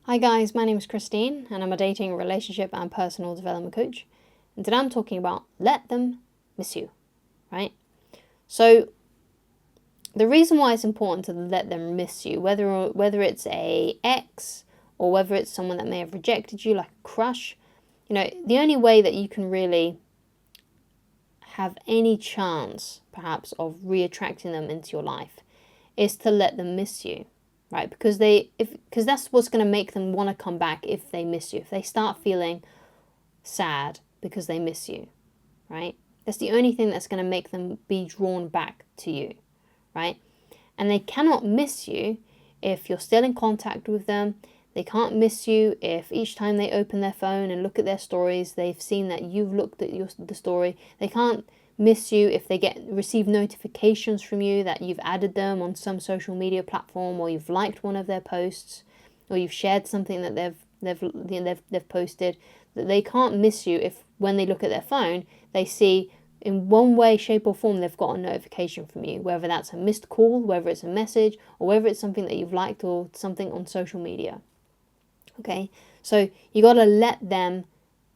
Hi guys, my name is Christine and I'm a dating, relationship and personal development coach. And today I'm talking about let them miss you, right? So the reason why it's important to let them miss you, whether it's a ex or whether it's someone that may have rejected you like a crush, the only way that you can really have any chance perhaps of reattracting them into your life is to let them miss you. Right, because that's what's going to make them want to come back if they miss you. If they start feeling sad because they miss you, right? That's the only thing that's going to make them be drawn back to you, right? And they cannot miss you if you're still in contact with them. They can't miss you if each time they open their phone and look at their stories, they've seen that you've looked at the story. They can't miss you if they receive notifications from you that you've added them on some social media platform, or you've liked one of their posts, or you've shared something that they've posted. That they can't miss you if when they look at their phone they see in one way, shape or form they've got a notification from you, whether that's a missed call, whether it's a message, or whether it's something that you've liked or something on social media. Okay, so you got to let them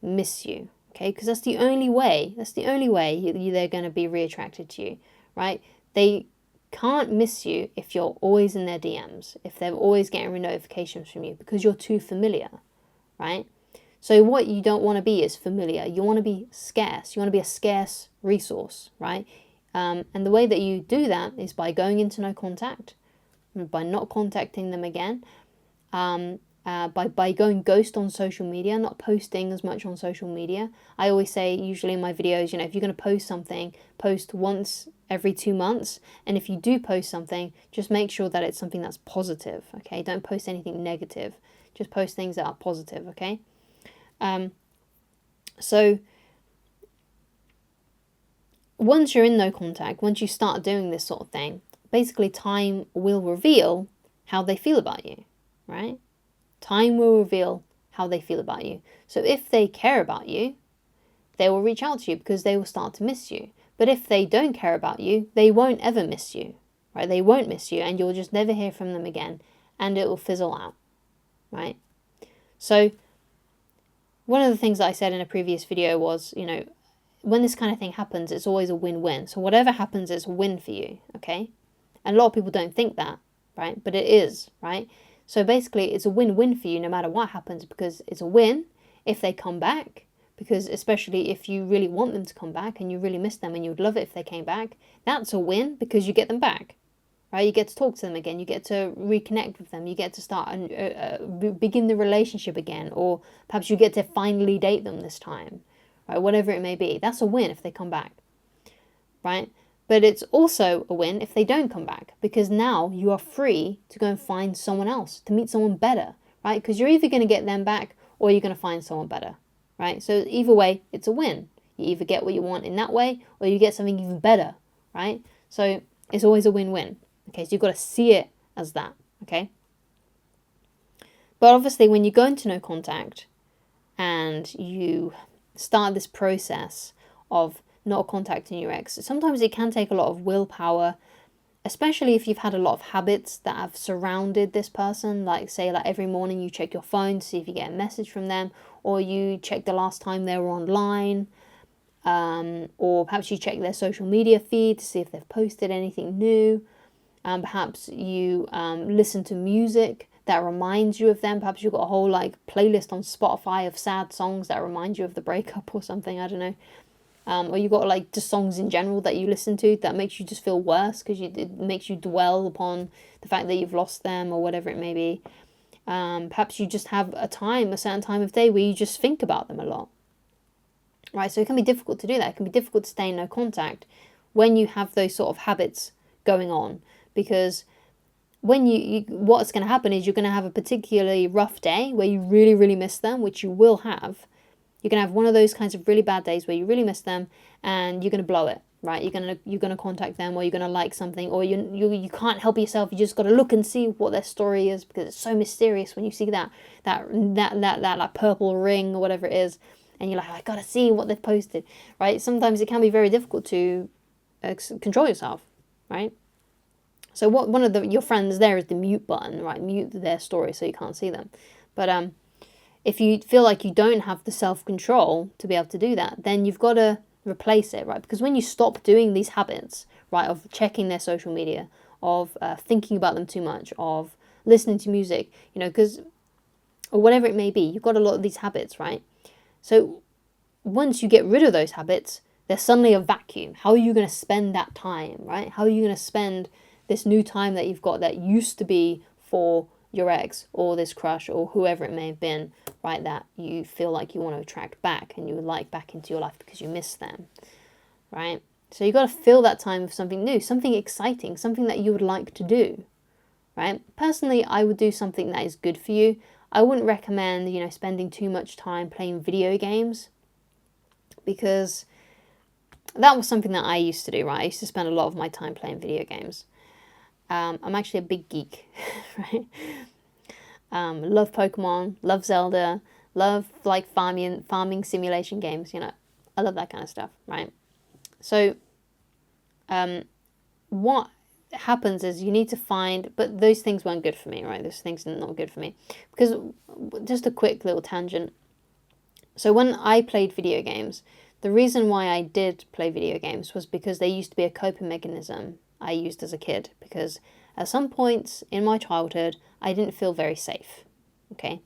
miss you. Okay, because that's the only way they're going to be reattracted to you, right? They can't miss you if you're always in their DMs, if they're always getting notifications from you, because you're too familiar, right? So what you don't want to be is familiar. You want to be scarce. You want to be a scarce resource, right? And the way that you do that is by going into no contact, by not contacting them again, by going ghost on social media, not posting as much on social media. I always say, usually in my videos, if you're going to post something, post once every 2 months. And if you do post something, just make sure that it's something that's positive, okay? Don't post anything negative. Just post things that are positive, okay? So once you're in no contact, once you start doing this sort of thing, basically time will reveal how they feel about you, right? Time will reveal how they feel about you. So if they care about you, they will reach out to you because they will start to miss you. But if they don't care about you, they won't ever miss you, right? They won't miss you and you'll just never hear from them again and it will fizzle out, right? So one of the things that I said in a previous video was, when this kind of thing happens, it's always a win-win. So whatever happens, it's a win for you, okay? And a lot of people don't think that, right? But it is, right? So basically, it's a win-win for you no matter what happens, because it's a win if they come back, because especially if you really want them to come back and you really miss them and you'd love it if they came back, that's a win because you get them back, right? You get to talk to them again. You get to reconnect with them. You get to start and begin the relationship again, or perhaps you get to finally date them this time, right? Whatever it may be, that's a win if they come back, right? But it's also a win if they don't come back, because now you are free to go and find someone else, to meet someone better, right? Because you're either going to get them back or you're going to find someone better, right? So either way, it's a win. You either get what you want in that way or you get something even better, right? So it's always a win-win. Okay, so you've got to see it as that, okay? But obviously when you go into no contact and you start this process of not contacting your ex, sometimes it can take a lot of willpower, especially if you've had a lot of habits that have surrounded this person, like say like every morning you check your phone to see if you get a message from them, or you check the last time they were online, or perhaps you check their social media feed to see if they've posted anything new. Perhaps you listen to music that reminds you of them. Perhaps you've got a whole playlist on Spotify of sad songs that remind you of the breakup or something, I don't know. Or you've got just songs in general that you listen to that makes you just feel worse because it makes you dwell upon the fact that you've lost them or whatever it may be. Perhaps you just have a certain time of day where you just think about them a lot. Right, so it can be difficult to do that. It can be difficult to stay in no contact when you have those sort of habits going on, because when what's going to happen is you're going to have a particularly rough day where you really, really miss them, which you will have. You're going to have one of those kinds of really bad days where you really miss them and you're going to blow it, right? You're going to contact them, or you're going to like something, or you can't help yourself. You just got to look and see what their story is, because it's so mysterious when you see that like purple ring or whatever it is, and you're like, I got to see what they've posted, right? Sometimes it can be very difficult to control yourself, right? So one of your friends there is the mute button, right? Mute their story so you can't see them. But if you feel like you don't have the self-control to be able to do that, then you've got to replace it, right? Because when you stop doing these habits, right, of checking their social media, of thinking about them too much, of listening to music, because, or whatever it may be, you've got a lot of these habits, right? So once you get rid of those habits, there's suddenly a vacuum. How are you going to spend that time, right? How are you going to spend this new time that you've got that used to be for your ex or this crush or whoever it may have been, right, that you feel like you want to attract back and you would like back into your life because you miss them, right? So you've got to fill that time with something new, something exciting, something that you would like to do, right? Personally, I would do something that is good for you. I wouldn't recommend, spending too much time playing video games, because that was something that I used to do, right? I used to spend a lot of my time playing video games. I'm actually a big geek, right? Love Pokemon, love Zelda, love like farming simulation games, I love that kind of stuff, right? So what happens is you need to find, but those things weren't good for me, right? Those things are not good for me. Because, just a quick little tangent. So when I played video games, the reason why I did play video games was because they used to be a coping mechanism I used as a kid. Because at some points in my childhood, I didn't feel very safe, okay?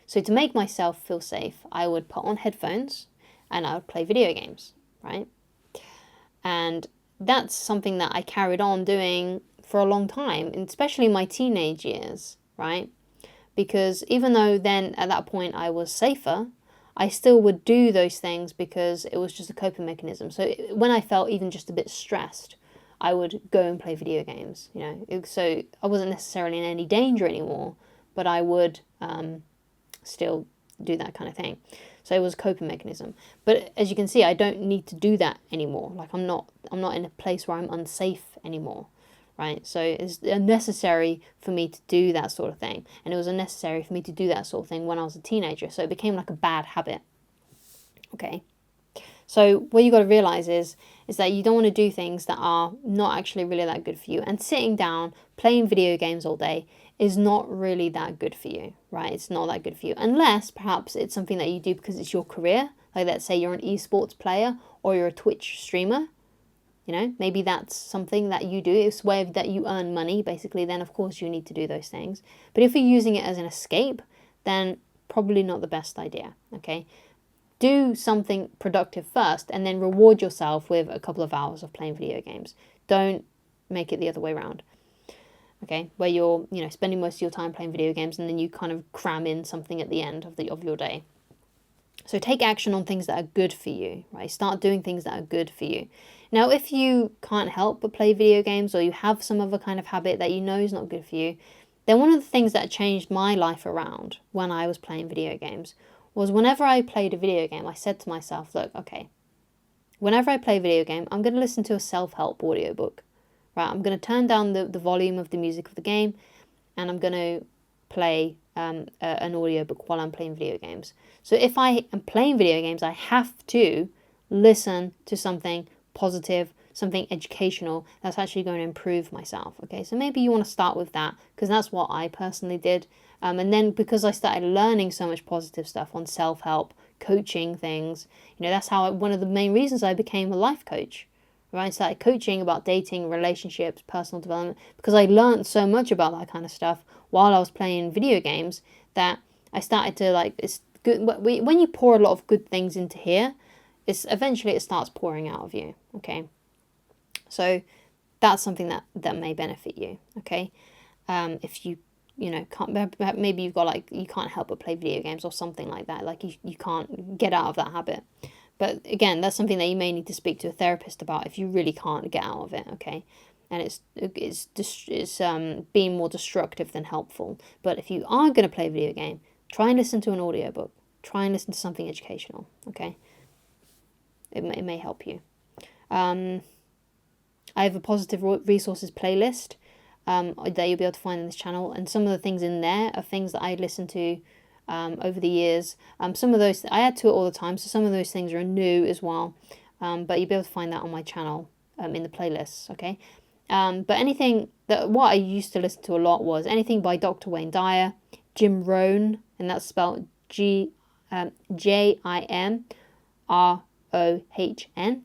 So to make myself feel safe, I would put on headphones and I would play video games, right? And that's something that I carried on doing for a long time, especially in my teenage years, right? Because even though then at that point I was safer, I still would do those things because it was just a coping mechanism. So when I felt even just a bit stressed, I would go and play video games, So I wasn't necessarily in any danger anymore, but I would still do that kind of thing. So it was a coping mechanism. But as you can see, I don't need to do that anymore. Like I'm not in a place where I'm unsafe anymore, right? So it's unnecessary for me to do that sort of thing. And it was unnecessary for me to do that sort of thing when I was a teenager. So it became like a bad habit. Okay. So what you got to realize is that you don't want to do things that are not actually really that good for you. And sitting down, playing video games all day is not really that good for you, right? It's not that good for you. Unless perhaps it's something that you do because it's your career. Like let's say you're an esports player or you're a Twitch streamer. Maybe that's something that you do. It's a way that you earn money, basically. Then, of course, you need to do those things. But if you're using it as an escape, then probably not the best idea, okay? Do something productive first and then reward yourself with a couple of hours of playing video games. Don't make it the other way around, okay? Where you're, spending most of your time playing video games and then you kind of cram in something at the end of your day. So take action on things that are good for you, right? Start doing things that are good for you. Now, if you can't help but play video games or you have some other kind of habit that you know is not good for you, then one of the things that changed my life around when I was playing video games was whenever I played a video game, I said to myself, look, okay, whenever I play a video game, I'm going to listen to a self-help audiobook, right? I'm going to turn down the volume of the music of the game and I'm going to play an audiobook while I'm playing video games. So if I am playing video games, I have to listen to something positive, something educational that's actually going to improve myself. Okay, so maybe you want to start with that because that's what I personally did. And then because I started learning so much positive stuff on self-help, coaching things, that's how one of the main reasons I became a life coach. Right, I started coaching about dating, relationships, personal development, because I learned so much about that kind of stuff while I was playing video games that I started to it's good when you pour a lot of good things into here, eventually it starts pouring out of you. Okay, so that's something that may benefit you. Okay, if you can't, maybe you've got you can't help but play video games or something like that, like you can't get out of that habit. But again, that's something that you may need to speak to a therapist about if you really can't get out of it, okay? And it's being more destructive than helpful. But if you are going to play a video game, try and listen to an audiobook. Try and listen to something educational, okay? It may help you. I have a positive resources playlist that you'll be able to find in this channel. And some of the things in there are things that I listen to over the years. Some of those, I add to it all the time, so some of those things are new as well. But you'll be able to find that on my channel in the playlists, okay? But what I used to listen to a lot was anything by Dr. Wayne Dyer, Jim Rohn, and that's spelled Jimrohn,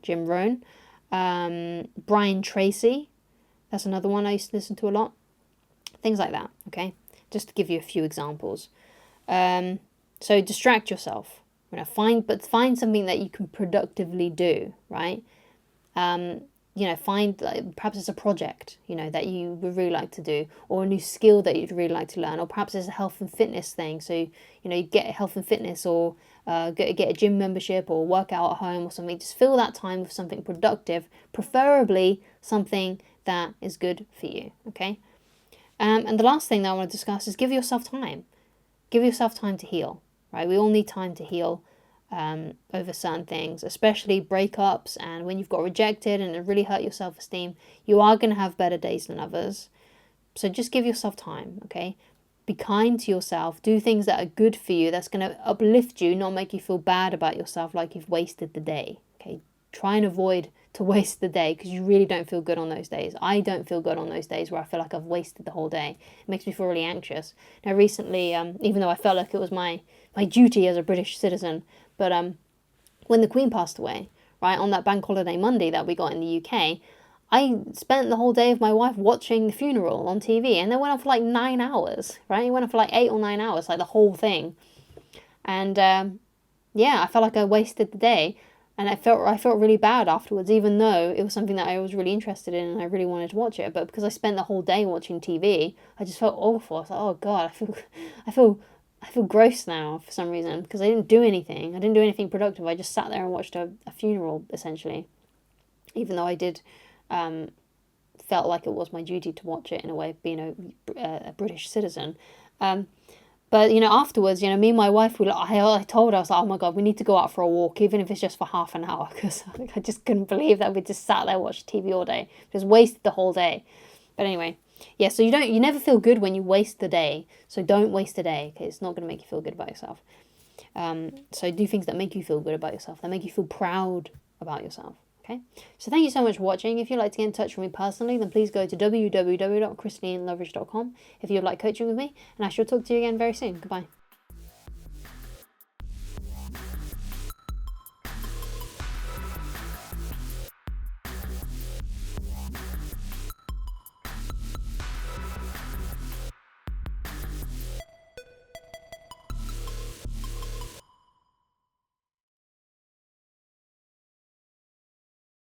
Jim Rohn. Brian Tracy, that's another one I used to listen to a lot. Things like that, okay? Just to give you a few examples. So distract yourself. Find something that you can productively do, right? Find, perhaps it's a project, that you would really like to do, or a new skill that you'd really like to learn, or perhaps it's a health and fitness thing. So, you get health and fitness, or get a gym membership, or work out at home or something. Just fill that time with something productive, preferably something that is good for you, okay? And the last thing that I want to discuss is give yourself time. Give yourself time to heal, right? We all need time to heal over certain things, especially breakups, and when you've got rejected and it really hurt your self-esteem. You are going to have better days than others. So just give yourself time, okay? Be kind to yourself. Do things that are good for you, that's going to uplift you, not make you feel bad about yourself like you've wasted the day, okay? Try and avoid to waste the day, because you really don't feel good on those days. I don't feel good on those days where I feel like I've wasted the whole day. It makes me feel really anxious. Now recently, even though I felt like it was my duty as a British citizen, but when the Queen passed away, right, on that bank holiday Monday that we got in the UK, I spent the whole day with my wife watching the funeral on TV, and it went on for like 9 hours, right? It went on for like 8 or 9 hours, like the whole thing. And I felt like I wasted the day. And I felt really bad afterwards, even though it was something that I was really interested in and I really wanted to watch it. But because I spent the whole day watching TV, I just felt awful. I was like, oh God, I feel gross now for some reason, because I didn't do anything. I didn't do anything productive. I just sat there and watched a funeral, essentially. Even though I did felt like it was my duty to watch it in a way, being a British citizen. But, afterwards, me and my wife, I told her, I was like, oh my God, we need to go out for a walk, even if it's just for half an hour, because I just couldn't believe that we just sat there and watched TV all day. Just wasted the whole day. But anyway, yeah, so you never feel good when you waste the day. So don't waste the day, okay? It's not going to make you feel good about yourself. So do things that make you feel good about yourself, that make you feel proud about yourself. Okay, so thank you so much for watching. If you'd like to get in touch with me personally, then please go to www.christineloveridge.com if you'd like coaching with me, and I shall talk to you again very soon. Goodbye.